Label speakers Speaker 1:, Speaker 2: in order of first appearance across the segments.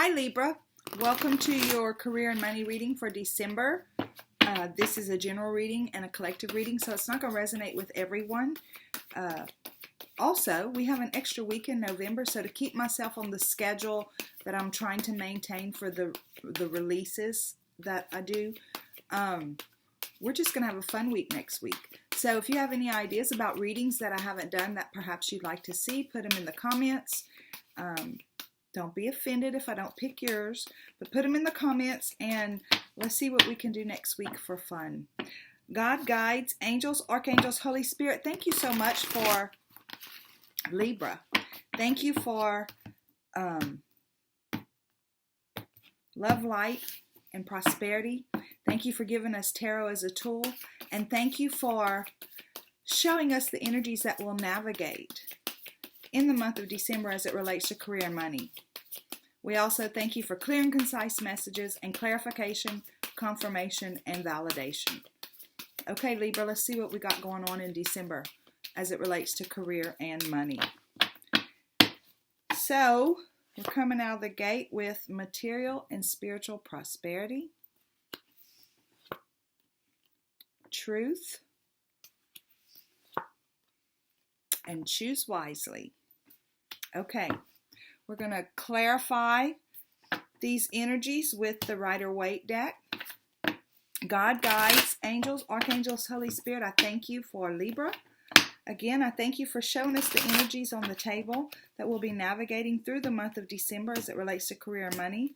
Speaker 1: Hi Libra, welcome to your career and money reading for December. This is a general reading and a collective reading, so it's not going to resonate with everyone. Also, we have an extra week in November, so to keep myself on the schedule that I'm trying to maintain for the releases that I do, we're just going to have a fun week next week. So if you have any ideas about readings that I haven't done that perhaps you'd like to see, put them in the comments. Don't be offended if I don't pick yours, but put them in the comments and let's see what we can do next week for fun. God, guides, angels, archangels, Holy Spirit, thank you so much for Libra. Thank you for love, light, and prosperity. Thank you for giving us tarot as a tool. And thank you for showing us the energies that will navigate in the month of December as it relates to career and money. We also thank you for clear and concise messages and clarification, confirmation, and validation. Okay, Libra, let's see what we got going on in December as it relates to career and money. So, we're coming out of the gate with material and spiritual prosperity, truth, and choose wisely. Okay, we're going to clarify these energies with the Rider-Waite deck. God, guides, angels, archangels, Holy Spirit, I thank you for Libra. Again, I thank you for showing us the energies on the table that we'll be navigating through the month of December as it relates to career and money.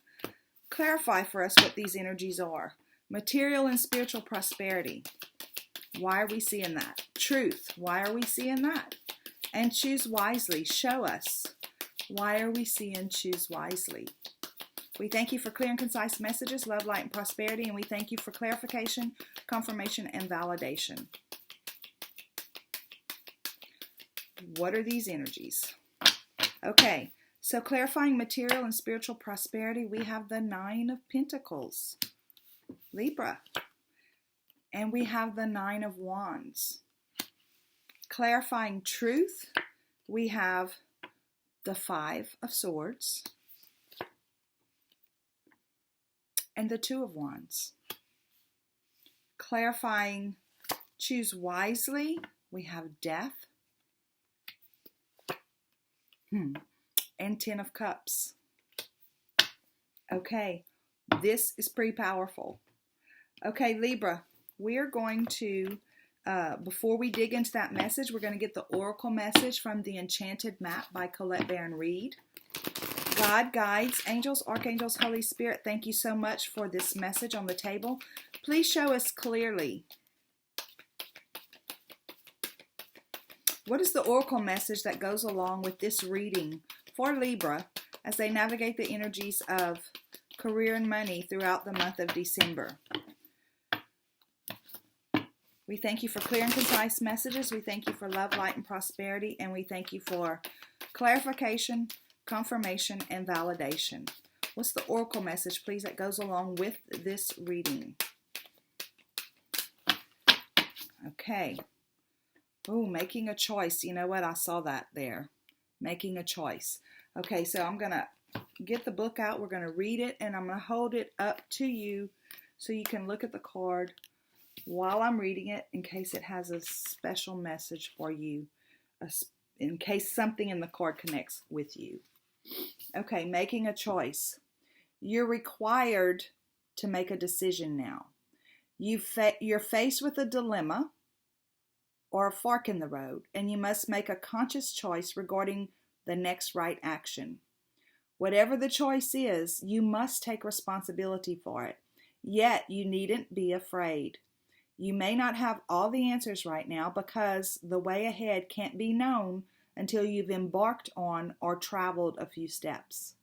Speaker 1: Clarify for us what these energies are. Material and spiritual prosperity. Why are we seeing that? Truth. Why are we seeing that? And choose wisely. Show us. Why are we seeing choose wisely? We thank you for clear and concise messages, love, light, and prosperity, and we thank you for clarification, confirmation, and validation. What are these energies? Okay, so clarifying material and spiritual prosperity, we have the Nine of Pentacles, Libra, and we have the Nine of Wands. Clarifying truth, we have the Five of Swords and the Two of Wands. Clarifying choose wisely, we have Death and Ten of Cups. Okay, this is pretty powerful. Okay, Libra, we are going to before we dig into that message, we're going to get the Oracle message from the Enchanted Map by Colette Baron Reed. God, guides, angels, archangels, Holy Spirit, thank you so much for this message on the table. Please show us clearly. What is the Oracle message that goes along with this reading for Libra as they navigate the energies of career and money throughout the month of December? We thank you for clear and concise messages. We thank you for love, light, and prosperity. And we thank you for clarification, confirmation, and validation. What's the Oracle message, please, that goes along with this reading? Okay. Oh, making a choice. You know what? I saw that there. Making a choice. Okay, so I'm going to get the book out. We're going to read it, and I'm going to hold it up to you so you can look at the card while I'm reading it in case it has a special message for you, in case something in the card connects with you. Okay, making a choice. You're required to make a decision now. You're faced with a dilemma or a fork in the road, and you must make a conscious choice regarding the next right action. Whatever the choice is, you must take responsibility for it, yet you needn't be afraid. You may not have all the answers right now because the way ahead can't be known until you've embarked on or traveled a few steps.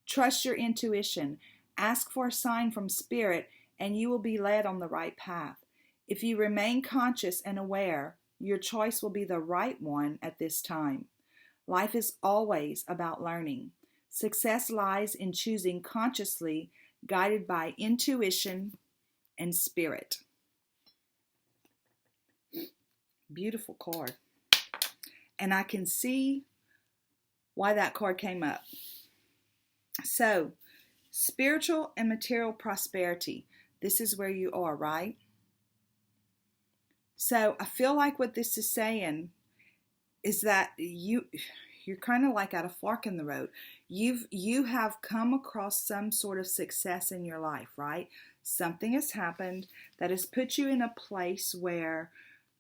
Speaker 1: Trust your intuition. Ask for a sign from Spirit and you will be led on the right path. If you remain conscious and aware, your choice will be the right one at this time. Life is always about learning. Success lies in choosing consciously, guided by intuition and spirit. Beautiful card. And I can see why that card came up. So, spiritual and material prosperity. This is where you are, right? So, I feel like what this is saying is that you're kind of like at a fork in the road. You have come across some sort of success in your life, right? Something has happened that has put you in a place where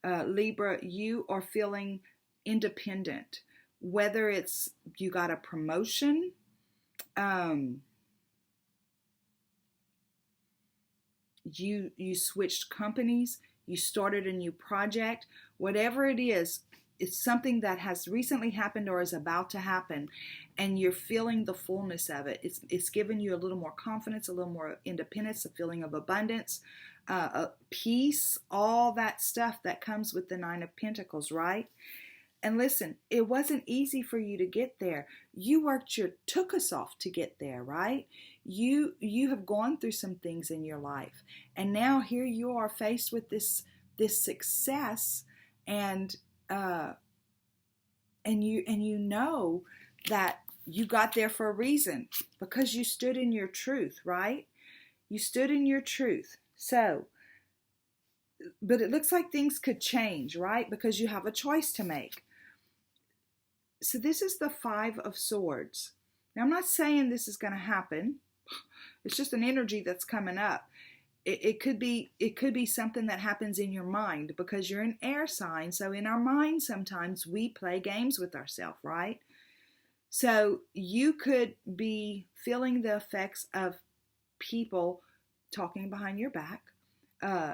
Speaker 1: Libra, you are feeling independent. Whether it's you got a promotion, you switched companies, you started a new project, whatever it is, it's something that has recently happened or is about to happen, and you're feeling the fullness of it. It's given you a little more confidence, a little more independence, a feeling of abundance, peace, all that stuff that comes with the Nine of Pentacles, right? And listen, it wasn't easy for you to get there. You worked your took us off to get there, right? You have gone through some things in your life, and now here you are faced with this success, and you know that you got there for a reason, because you stood in your truth, right? You stood in your truth. So, but it looks like things could change, right? Because you have a choice to make. So this is the Five of Swords. Now, I'm not saying this is going to happen. It's just an energy that's coming up. It could be something that happens in your mind, because you're an air sign. So in our mind, sometimes we play games with ourselves, right? So you could be feeling the effects of people talking behind your back,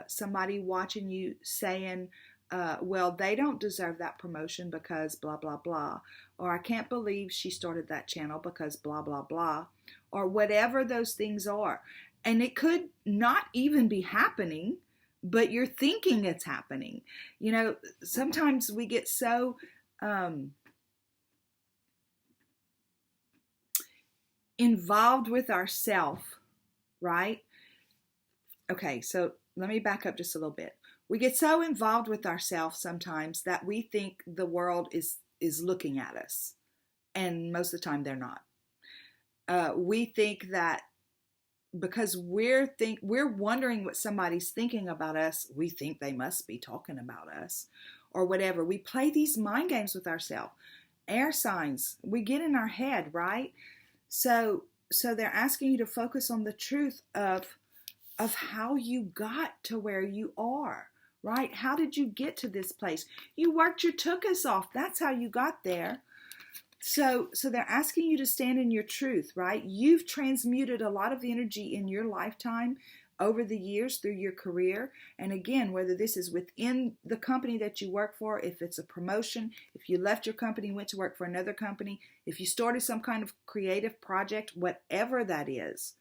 Speaker 1: somebody watching you saying, well, they don't deserve that promotion because blah, blah, blah. Or I can't believe she started that channel because blah, blah, blah. Or whatever those things are. And it could not even be happening, but you're thinking it's happening. You know, sometimes we get so involved with ourselves, right? Okay, so let me back up just a little bit. We get so involved with ourselves sometimes that we think the world is looking at us, and most of the time they're not. We think that because we're wondering what somebody's thinking about us, we think they must be talking about us, or whatever. We play these mind games with ourselves. Air signs, we get in our head, right? So they're asking you to focus on the truth of how you got to where you are, right? How did you get to this place? You worked your took us off. That's how you got there. So they're asking you to stand in your truth, right? You've transmuted a lot of energy in your lifetime over the years through your career. And again, whether this is within the company that you work for, if it's a promotion, if you left your company, went to work for another company, if you started some kind of creative project, whatever that is,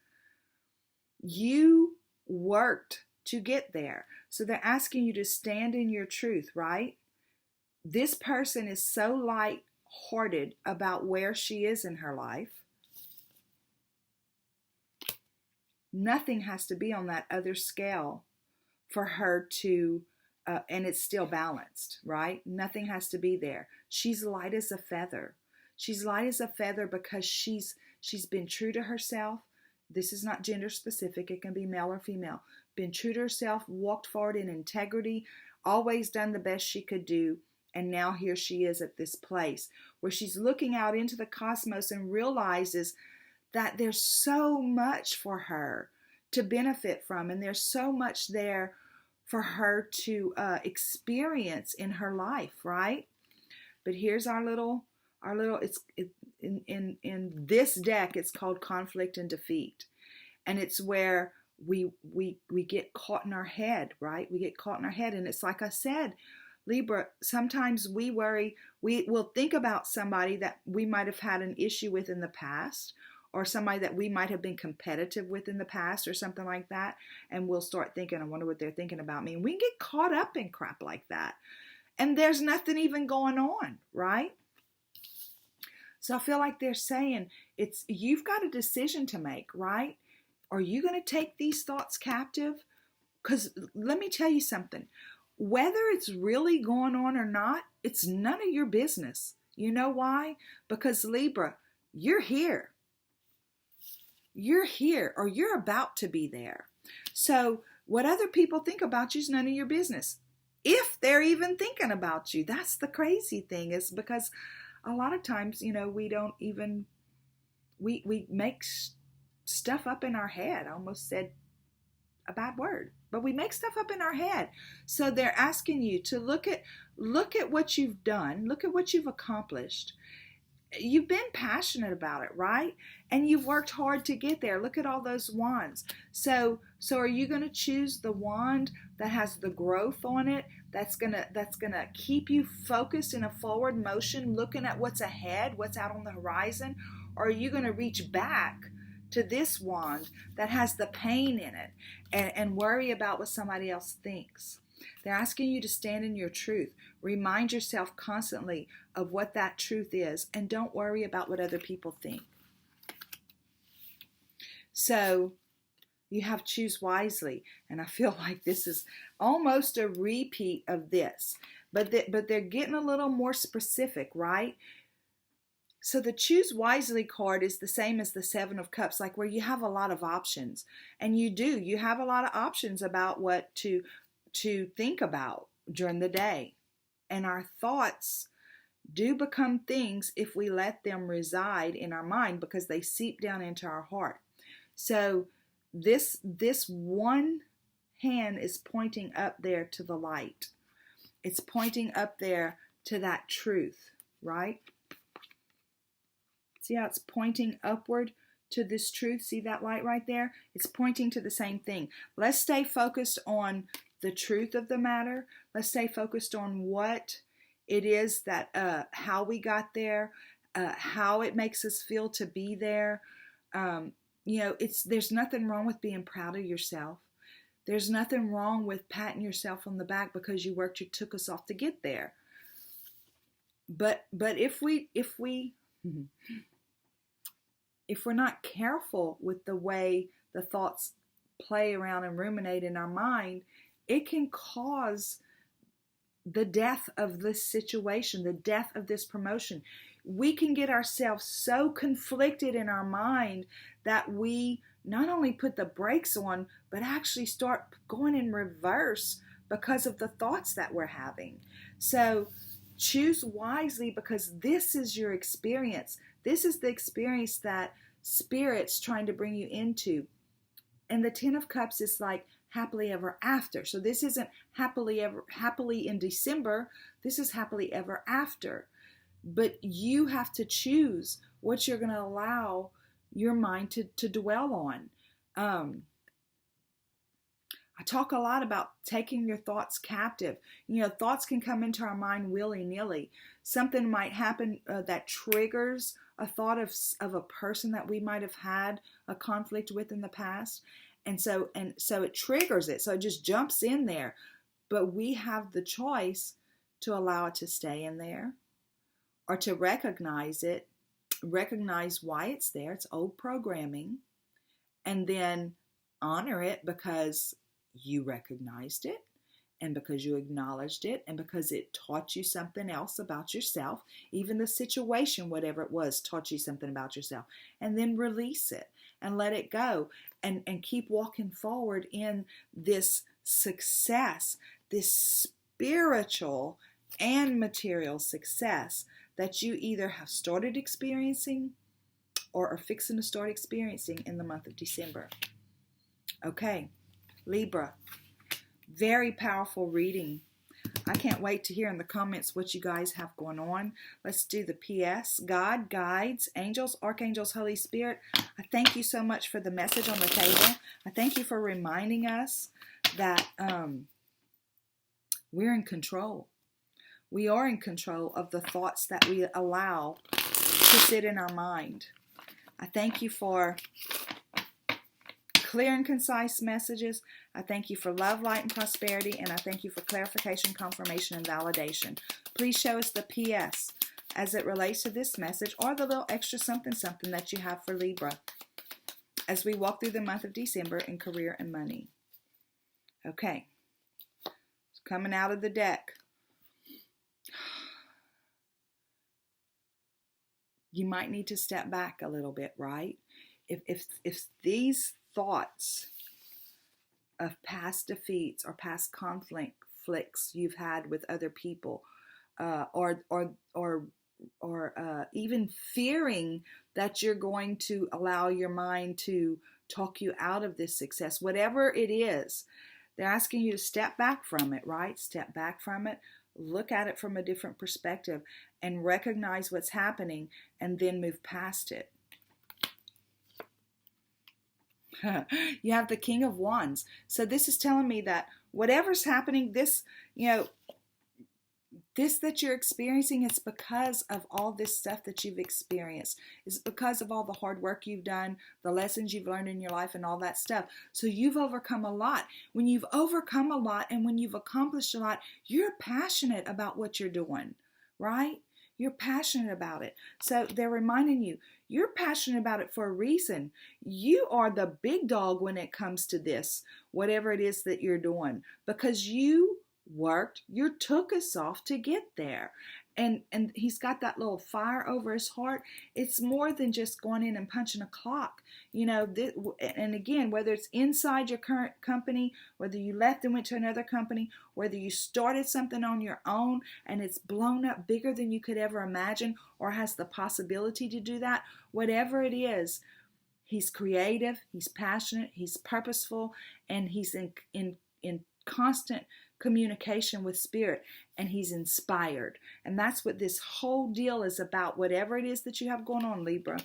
Speaker 1: you worked to get there. So they're asking you to stand in your truth, right? This person is so light-hearted about where she is in her life. Nothing has to be on that other scale for her to, and it's still balanced, right? Nothing has to be there. She's light as a feather. She's light as a feather because she's been true to herself. This is not gender specific. It can be male or female. Been true to herself, walked forward in integrity, always done the best she could do. And now here she is at this place where she's looking out into the cosmos and realizes that there's so much for her to benefit from. And there's so much there for her to experience in her life, right? But here's our little, in this deck, it's called Conflict and Defeat. And it's where we get caught in our head, right? We get caught in our head. And it's like I said, Libra, sometimes we worry, we will think about somebody that we might have had an issue with in the past, or somebody that we might have been competitive with in the past or something like that. And we'll start thinking, I wonder what they're thinking about me. And we can get caught up in crap like that. And there's nothing even going on, right? So I feel like they're saying you've got a decision to make, right? Are you going to take these thoughts captive? Because let me tell you something. Whether it's really going on or not, it's none of your business. You know why? Because Libra, you're here. you're here or you're about to be there. So what other people think about you is none of your business. If they're even thinking about you. That's the crazy thing, is because a lot of times, we don't even, we make stuff up in our head. I almost said a bad word, but we make stuff up in our head. So they're asking you to look at what you've done, look at what you've accomplished. You've been passionate about it, right? And you've worked hard to get there. Look at all those wands. So are you going to choose the wand that has the growth on it, that's going to keep you focused in a forward motion, looking at what's ahead, what's out on the horizon? Or are you going to reach back to this wand that has the pain in it and worry about what somebody else thinks? They're asking you to stand in your truth. Remind yourself constantly of what that truth is, and don't worry about what other people think. So you have choose wisely, and I feel like this is almost a repeat of this, but they're getting a little more specific, right? So the choose wisely card is the same as the Seven of Cups, like where you have a lot of options, and you have a lot of options about what to think about during the day. And our thoughts do become things if we let them reside in our mind, because they seep down into our heart. So this one hand is pointing up there to the light. It's pointing up there to that truth, right? See how it's pointing upward to this truth? See that light right there? It's pointing to the same thing. Let's stay focused on the truth of the matter. Let's stay focused on what it is that, how we got there, how it makes us feel to be there. There's nothing wrong with being proud of yourself. There's nothing wrong with patting yourself on the back because you worked your took us off to get there. But if we're not careful with the way the thoughts play around and ruminate in our mind, it can cause the death of this situation, the death of this promotion. We can get ourselves so conflicted in our mind that we not only put the brakes on, but actually start going in reverse because of the thoughts that we're having. So choose wisely, because this is your experience. This is the experience that Spirit's trying to bring you into. And the Ten of Cups is like happily ever after. So this isn't happily in December. This is happily ever after. But you have to choose what you're going to allow your mind to dwell on. I talk a lot about taking your thoughts captive. Thoughts can come into our mind willy-nilly. Something might happen that triggers a thought of a person that we might have had a conflict with in the past. And so it triggers it. So it just jumps in there. But we have the choice to allow it to stay in there, or to recognize it, recognize why it's there. It's old programming. And then honor it because you recognized it, and because you acknowledged it, and because it taught you something else about yourself. Even the situation, whatever it was, taught you something about yourself. And then release it and let it go, and keep walking forward in this success, this spiritual and material success that you either have started experiencing or are fixing to start experiencing in the month of December. Okay, Libra, very powerful reading. I can't wait to hear in the comments what you guys have going on. Let's do the PS. God, guides, angels, archangels, Holy Spirit, I thank you so much for the message on the table. I thank you for reminding us that we're in control. We are in control of the thoughts that we allow to sit in our mind. I thank you for clear and concise messages. I thank you for love, light, and prosperity. And I thank you for clarification, confirmation, and validation. Please show us the PS as it relates to this message, or the little extra something that you have for Libra as we walk through the month of December in career and money. Okay. Coming out of the deck. You might need to step back a little bit, right? if these thoughts of past defeats or past conflicts you've had with other people, or even fearing that you're going to allow your mind to talk you out of this success, whatever it is, they're asking you to step back from it, right? Step back from it, look at it from a different perspective, and recognize what's happening, and then move past it. You have the King of Wands. So this is telling me that whatever's happening, this that you're experiencing, it's because of all this stuff that you've experienced. It's because of all the hard work you've done, the lessons you've learned in your life, and all that stuff. So you've overcome a lot. When you've overcome a lot and when you've accomplished a lot, you're passionate about what you're doing, right? You're passionate about it. So they're reminding you, you're passionate about it for a reason. You are the big dog when it comes to this, whatever it is that you're doing, because you worked, you took us off to get there. And he's got that little fire over his heart. It's more than just going in and punching a clock. And again, whether it's inside your current company, whether you left and went to another company, whether you started something on your own and it's blown up bigger than you could ever imagine or has the possibility to do that, whatever it is, he's creative, he's passionate, he's purposeful, and he's in constant communication with spirit, and he's inspired. And that's what this whole deal is about, whatever it is that you have going on, Libra.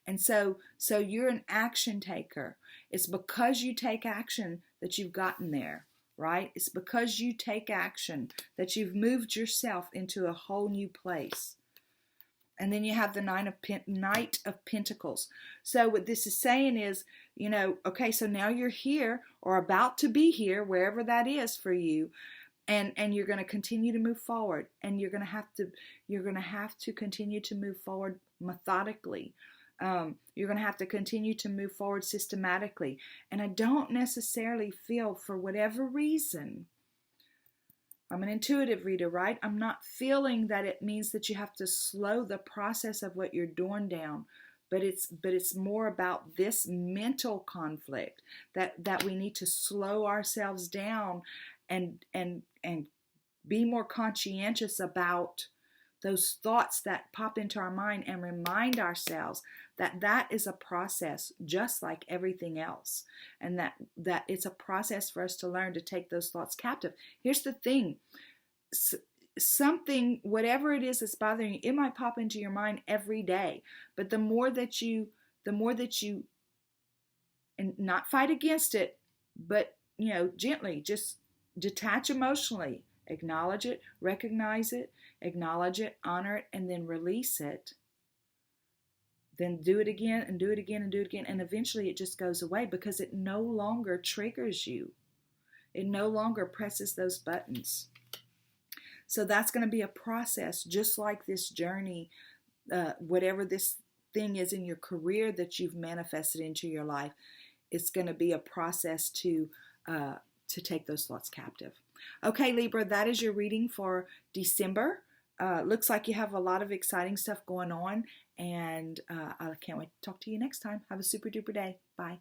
Speaker 1: And so you're an action taker. It's because you take action that you've gotten there, right? It's because you take action that you've moved yourself into a whole new place. And then you have the Knight of Pentacles. So what this is saying is, okay, so now you're here or about to be here, wherever that is for you, and you're going to continue to move forward, and you're going to have to continue to move forward methodically. You're going to have to continue to move forward systematically. And I don't necessarily feel, for whatever reason, I'm an intuitive reader, right? I'm not feeling that it means that you have to slow the process of what you're doing down, but it's more about this mental conflict that we need to slow ourselves down and be more conscientious about those thoughts that pop into our mind, and remind ourselves that is a process just like everything else, and that it's a process for us to learn to take those thoughts captive. Here's the thing. Something, whatever it is that's bothering you, it might pop into your mind every day, but the more that you and not fight against it, but gently just detach emotionally, acknowledge it, recognize it, acknowledge it, honor it, and then release it. Then do it again and do it again and do it again. And eventually it just goes away because it no longer triggers you. It no longer presses those buttons. So that's going to be a process, just like this journey, whatever this thing is in your career that you've manifested into your life, it's going to be a process to take those thoughts captive. Okay, Libra, that is your reading for December. Looks like you have a lot of exciting stuff going on, and I can't wait to talk to you next time. Have a super duper day. Bye.